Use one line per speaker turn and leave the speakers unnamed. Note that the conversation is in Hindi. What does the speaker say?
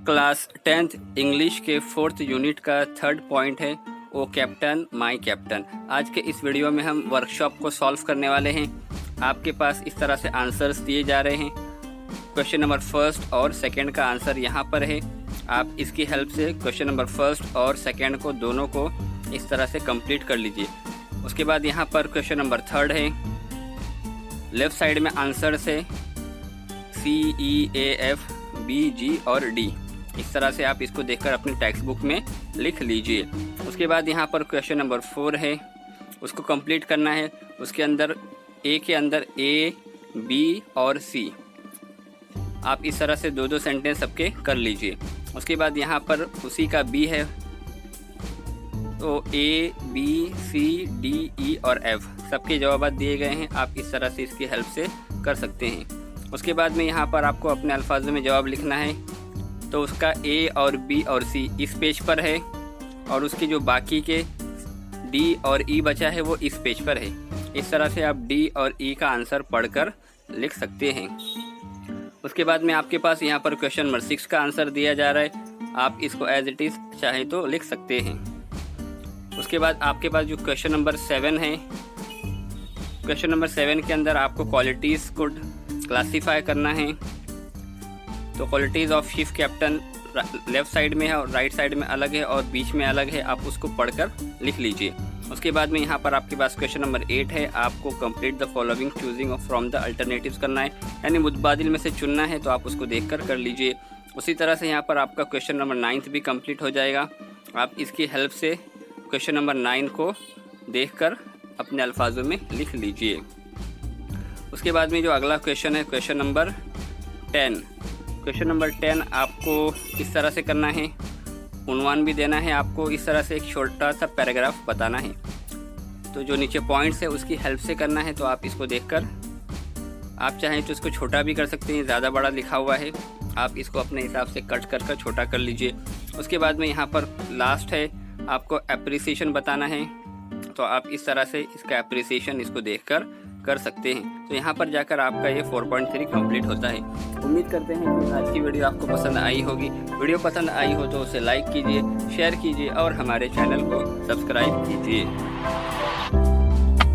क्लास 10th इंग्लिश के 4th यूनिट का 3rd पॉइंट है ओ कैप्टन माय कैप्टन। आज के इस वीडियो में हम वर्कशॉप को सॉल्व करने वाले हैं। आपके पास इस तरह से आंसर्स दिए जा रहे हैं। क्वेश्चन नंबर फर्स्ट और सेकंड का आंसर यहाँ पर है। आप इसकी हेल्प से क्वेश्चन नंबर फर्स्ट और सेकंड को दोनों को इस तरह से कंप्लीट कर लीजिए। उसके बाद यहाँ पर क्वेश्चन नंबर थर्ड है। लेफ़्ट साइड में आंसर्स है CEAFBG और D। इस तरह से आप इसको देखकर अपनी टेक्स्ट बुक में लिख लीजिए। उसके बाद यहाँ पर क्वेश्चन नंबर 4 है, उसको कंप्लीट करना है। उसके अंदर A के अंदर A, B और C आप इस तरह से दो सेंटेंस सबके कर लीजिए। उसके बाद यहाँ पर उसी का B है, तो A, B, C, D, E और F सबके जवाब दिए गए हैं। आप इस तरह से इसकी हेल्प से कर सकते हैं। उसके बाद में यहाँ पर आपको अपने अल्फाजों में जवाब लिखना है। तो उसका A और B और C इस पेज पर है और उसके जो बाकी के D और E बचा है वो इस पेज पर है। इस तरह से आप D और E का आंसर पढ़कर लिख सकते हैं। उसके बाद में आपके पास यहाँ पर क्वेश्चन नंबर 6 का आंसर दिया जा रहा है। आप इसको एज इट इज़ चाहे तो लिख सकते हैं। उसके बाद आपके पास जो क्वेश्चन नंबर 7 है, क्वेश्चन नंबर 7 के अंदर आपको क्वालिटीज़ को क्लासीफाई करना है। तो qualities of chief captain left side में है और राइट साइड में अलग है और बीच में अलग है। आप उसको पढ़कर लिख लीजिए। उसके बाद में यहाँ पर आपके पास क्वेश्चन नंबर 8 है। आपको complete the following choosing from the alternatives करना है, यानी मुतबादिल में से चुनना है। तो आप उसको देखकर कर लीजिए। उसी तरह से यहाँ पर आपका क्वेश्चन नंबर 9 भी कंप्लीट हो जाएगा। आप इसकी हेल्प से क्वेश्चन नंबर 9 को देखकर अपने अल्फाजों में लिख लीजिए। उसके बाद में जो अगला क्वेश्चन है क्वेश्चन नंबर 10। क्वेश्चन नंबर 10 आपको इस तरह से करना है। उन्वान भी देना है आपको। इस तरह से एक छोटा सा पैराग्राफ बताना है। तो जो नीचे पॉइंट्स है उसकी हेल्प से करना है। तो आप इसको देखकर आप चाहें तो इसको छोटा भी कर सकते हैं। ज़्यादा बड़ा लिखा हुआ है, आप इसको अपने हिसाब से कट कर छोटा कर लीजिए। उसके बाद में यहाँ पर लास्ट है, आपको एप्रिसिएशन बताना है। तो आप इस तरह से इसका एप्रिसिएशन इसको देखकर कर सकते हैं। तो यहाँ पर जाकर आपका ये 4.3 कंप्लीट होता है। उम्मीद करते हैं कि आज की वीडियो आपको पसंद आई होगी। वीडियो पसंद आई हो तो उसे लाइक कीजिए, शेयर कीजिए और हमारे चैनल को सब्सक्राइब कीजिए।